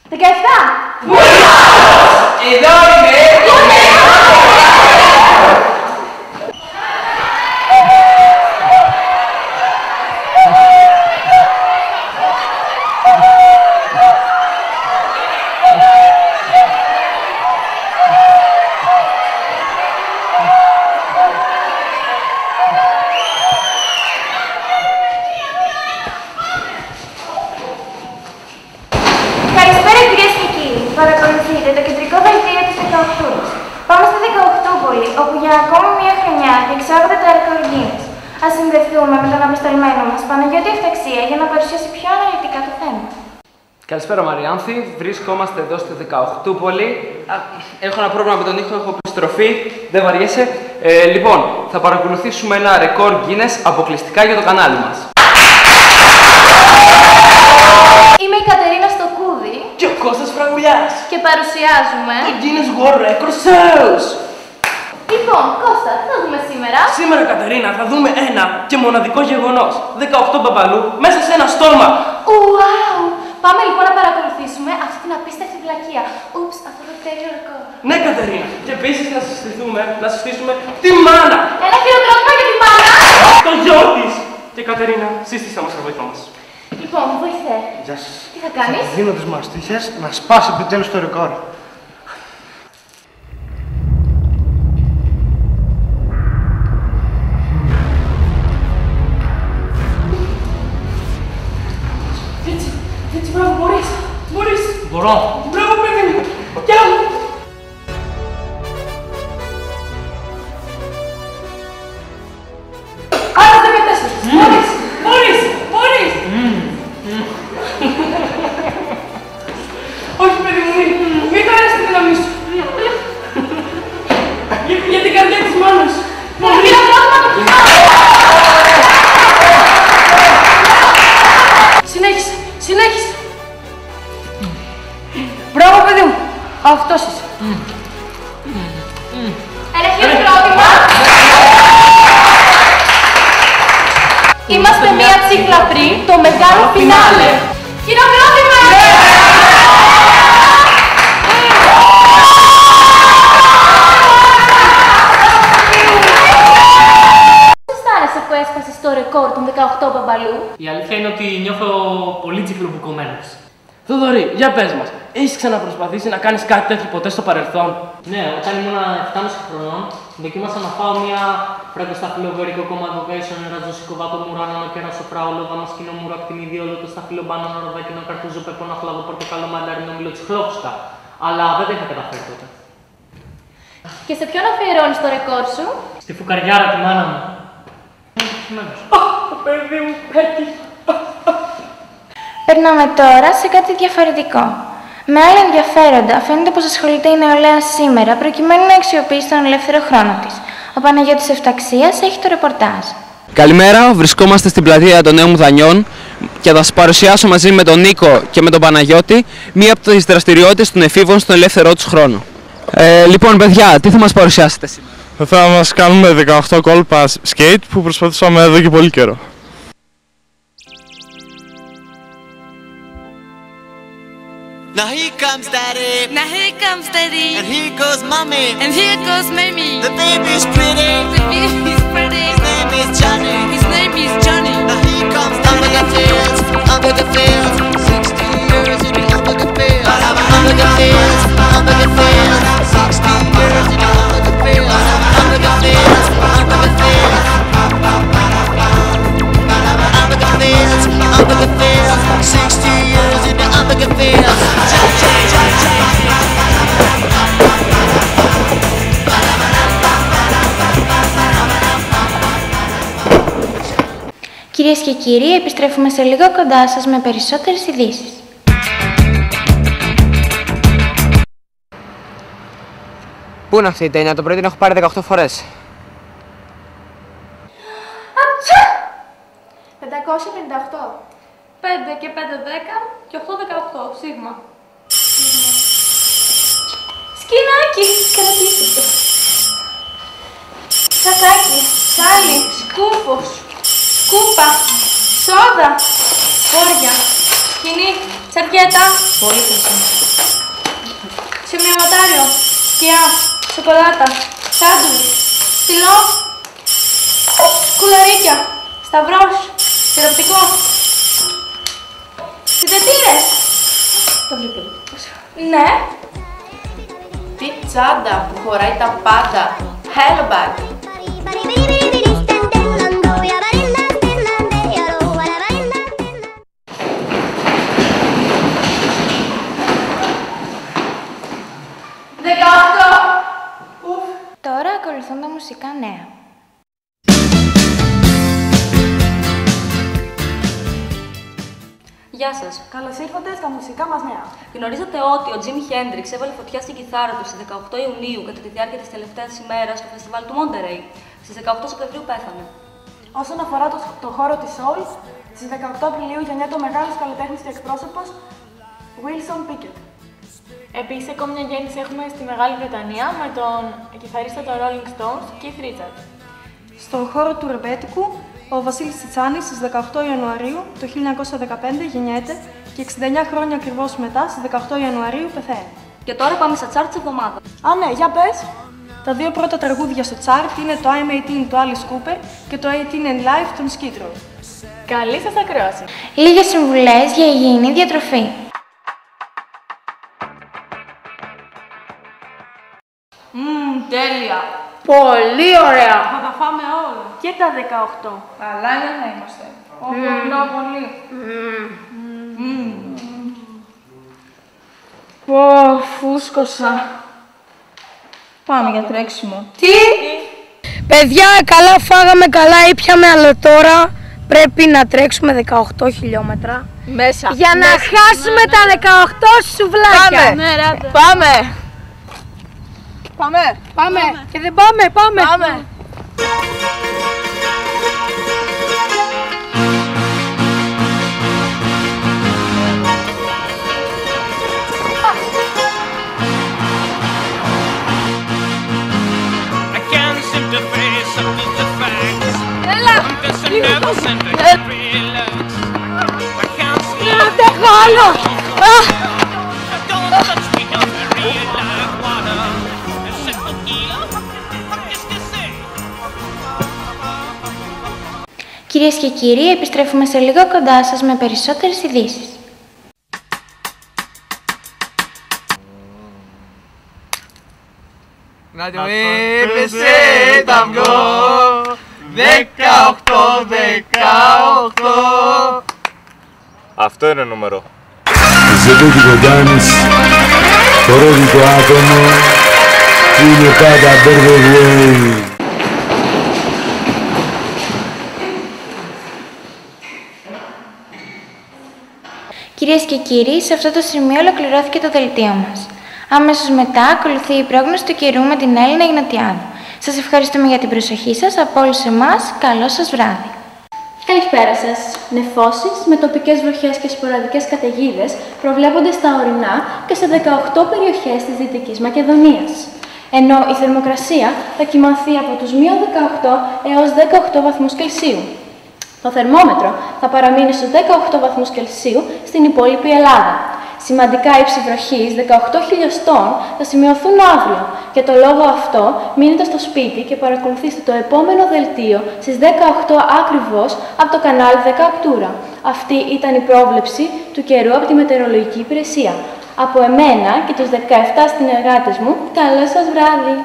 17! Εδώ είμαι! Παρακολουθείτε το κεντρικό δελτίο της 18ης. Πάμε στη 18πόλη, όπου για ακόμη μία χρονιά διεξάγονται τα ρεκόρ Guinness. Ας συνδεθούμε με τον απεσταλμένο μας Παναγιώτη Ευταξία για να παρουσιάσει πιο αναλυτικά το θέμα. Καλησπέρα Μαριάνθη, βρισκόμαστε εδώ στη 18πόλη. Έχω ένα πρόβλημα με τον ήχο, έχω επιστροφή, δεν βαριέσαι. Λοιπόν, θα παρακολουθήσουμε ένα ρεκόρ Guinness αποκλειστικά για το κανάλι μας. Είμαι η Κατερίνα Στοκούδη Και ο Κώστας Φραγκουλιάς. και παρουσιάζουμε Το Guinness World Record Shows. Λοιπόν, Κώστα, τι θα δούμε σήμερα? Σήμερα, Κατερίνα, θα δούμε ένα και μοναδικό γεγονός. 18 μπαμπαλού μέσα σε ένα στόμα. Ουάου! Πάμε λοιπόν να παρακολουθήσουμε αυτή την απίστευτη βλακεία. Ούψ, αυτό το τέλειο ρεκόρ. Ναι, Κατερίνα. Και επίσης να συστήσουμε τη μάνα. Ένα χειροκρότημα για τη μάνα! Το γιο της. Και Κατερίνα, σύστησέ μας, βοηθό μας. Λοιπόν, βοηθέ. Γεια σας. Τι θα κάνεις? Δίνω τις μαστίχες να σπάσει επιτέλους το ρεκόρ. Έτσι, μπράβο, μπορείς. Μπορώ. Μπράβο, παιδί μου. Κι άλλο. Άλλα 14. Μπορείς. Όχι, παιδί μου, μην χάσεις τη δύναμη σου. Για την καρδιά της μάνας. Συνέχισε. Μπράβο, παιδί μου. Αυτός είσαι. Ένα χειροκρότημα. Είμαστε μία τσίχλα πριν το μεγάλο φινάλε. Χειροκρότημα! Πώς αισθάνεσαι που έσπασες το ρεκόρ των 18 μπαμπαλού? Η αλήθεια είναι ότι νιώθω πολύ τσιχλοβουκωμένος. Θοδωρή, για πες μας, έχεις ξαναπροσπαθήσει να κάνεις κάτι τέτοιο ποτέ στο παρελθόν? Ναι, όταν ήμουν 7,5 χρονών, δοκίμασα να φάω μια φραγκοσταφύλο βερικό κόμμα vocation, ρατζοσικό βάτο μουράνο, κέρα σοφράολο, δαμασκίνο μουρό, ακτινίδιο, όλο το σταφύλο μπάνανο, ροδάκινο, καρτούζο, πεπώνα, χλάδο, πορτοκάλο, μανταρίνο, μιλοτσιχλόφουσκα. Αλλά δεν τα είχα καταφέρει τότε. Και σε ποιον αφιερώνεις το ρεκόρ σου? Στη φουκαριάρα τη μάνα μου. Το παιδί μου πέτυχε. Περνάμε τώρα σε κάτι διαφορετικό. Με άλλα ενδιαφέροντα, φαίνεται πως ασχολείται η νεολαία σήμερα προκειμένου να αξιοποιήσει τον ελεύθερο χρόνο της. Ο Παναγιώτης Ευταξίας έχει το ρεπορτάζ. Καλημέρα, βρισκόμαστε στην πλατεία των Νέων Μουδανιών και θα σας παρουσιάσω μαζί με τον Νίκο και με τον Παναγιώτη μία από τις δραστηριότητες των εφήβων στον ελεύθερό τους χρόνο. Λοιπόν, παιδιά, τι θα μας παρουσιάσετε σήμερα? Θα μας κάνουμε 18 κόλπα skate που προσπαθήσαμε εδώ και πολύ καιρό. Now here comes daddy. Now here comes daddy. And here goes mommy. And here goes Mamie. The baby's pretty. The baby's pretty. His name is Johnny. His name is Johnny. Now here comes under the fields. Under the fields. 60 years in the under the fields. Under the fields. Under the fields. 60 years in the under the fields. Under the fields. Under the fields. Under the fields. Under the fields. 60 years in the under the fields. Κυρίες και κύριοι, επιστρέφουμε σε λίγο κοντά σας με περισσότερες ειδήσεις. Πού είναι αυτή η τένια, το πρωί την έχω πάρει 18 φορές. 558. 5 και 5 10 και 8 18. Σίγμα. Σκηνάκι, κρατήστε. Σακάκι, σάλι, σκούφος, σκούπα, σόδα, φόρια, σκηνή, Σερβιέτα. Πολύ χρήσιμο. Σημειωματάριο. Σκιά. Σοκολάτα. Σάντουιτς. Στυλό. Κουλαρίκια. Σταυρός. Θεραπευτικό. Συντετήρες. Το βρήκα. Ναι. Τι τσάντα που χωράει τα πάντα. Hello bag. Τώρα ακολουθούν τα μουσικά νέα. Γεια σας. Καλώς ήρθατε στα μουσικά μας νέα. Γνωρίζετε ότι ο Τζίμι Χέντριξ έβαλε φωτιά στην κιθάρα του στις 18 Ιουνίου κατά τη διάρκεια της τελευταίας ημέρας στο φεστιβάλ του Monterey. Στις 18 Σεπτεμβρίου πέθανε. Όσον αφορά το χώρο της Soul, στις 18 Απριλίου γεννιέται ο μεγάλος καλλιτέχνης και εκπρόσωπος Wilson Pickett. Επίσης, ακόμη μια γέννηση έχουμε στη Μεγάλη Βρετανία με τον κιθαρίστα των Rolling Stones, Keith Richards. Στον χώρο του ρεμπέτικου, ο Βασίλης Τσιτσάνης στις 18 Ιανουαρίου το 1915 γεννιέται και 69 χρόνια ακριβώς μετά, στις 18 Ιανουαρίου, πεθαίνει. Και τώρα πάμε στα τσάρτ της εβδομάδας. Α, ναι, για πες! Τα δύο πρώτα τραγούδια στο τσάρτ είναι το I'm 18 του Alice Cooper και το 18 and Life των Skid Row. Καλή σας ακρόαση! Λίγες συμβουλές για υγιεινή διατροφή. Τέλεια. Πολύ ωραία! Θα τα φάμε όλα. Και τα 18. Καλά για να είμαστε. Πολύ. Πω, φούσκωσα. Πάμε για τρέξιμο. Τι? Παιδιά, καλά φάγαμε, καλά ήπιαμε, αλλά τώρα πρέπει να τρέξουμε 18 χιλιόμετρα. Μέσα. Για να χάσουμε τα 18 σουβλάκια. Πάμε. Ναι, ράτε. Πάμε. Πάμε. Και δεν πάμε. Πάμε. Δεν αντέχω άλλο. Κυρίες και κύριοι, επιστρέφουμε σε λίγο κοντά σας με περισσότερες ειδήσεις. Να το είπες τα βγω 18. Αυτό είναι νούμερο. Ζετούκι Κοντάνης, το ρόδικο άτομο που είναι πάντα μπερδευμένη. Κυρίες και κύριοι, σε αυτό το σημείο ολοκληρώθηκε το δελτίο μας. Αμέσως μετά ακολουθεί η πρόγνωση του καιρού με την Έλληνα Ιγνατιάδου. Σας ευχαριστούμε για την προσοχή σας. Από όλους εμάς, καλό σας βράδυ. Καλησπέρα σας. Νεφώσεις με τοπικές βροχές και σποραδικές καταιγίδες προβλέπονται στα ορεινά και σε 18 περιοχές της Δυτικής Μακεδονίας. Ενώ η θερμοκρασία θα κυμανθεί από τους -18 έως 18 βαθμούς Κελσίου. Το θερμόμετρο θα παραμείνει στους 18 βαθμούς Κελσίου στην υπόλοιπη Ελλάδα. Σημαντικά ύψη βροχής 18 χιλιοστών θα σημειωθούν αύριο και το λόγο αυτό μείνετε στο σπίτι και παρακολουθήστε το επόμενο δελτίο στις 18 ακριβώς από το κανάλι 10 Αυτή ήταν η πρόβλεψη του καιρού από τη Μετεωρολογική Υπηρεσία. Από εμένα και τους 17 συνεργάτες μου, καλό σας βράδυ!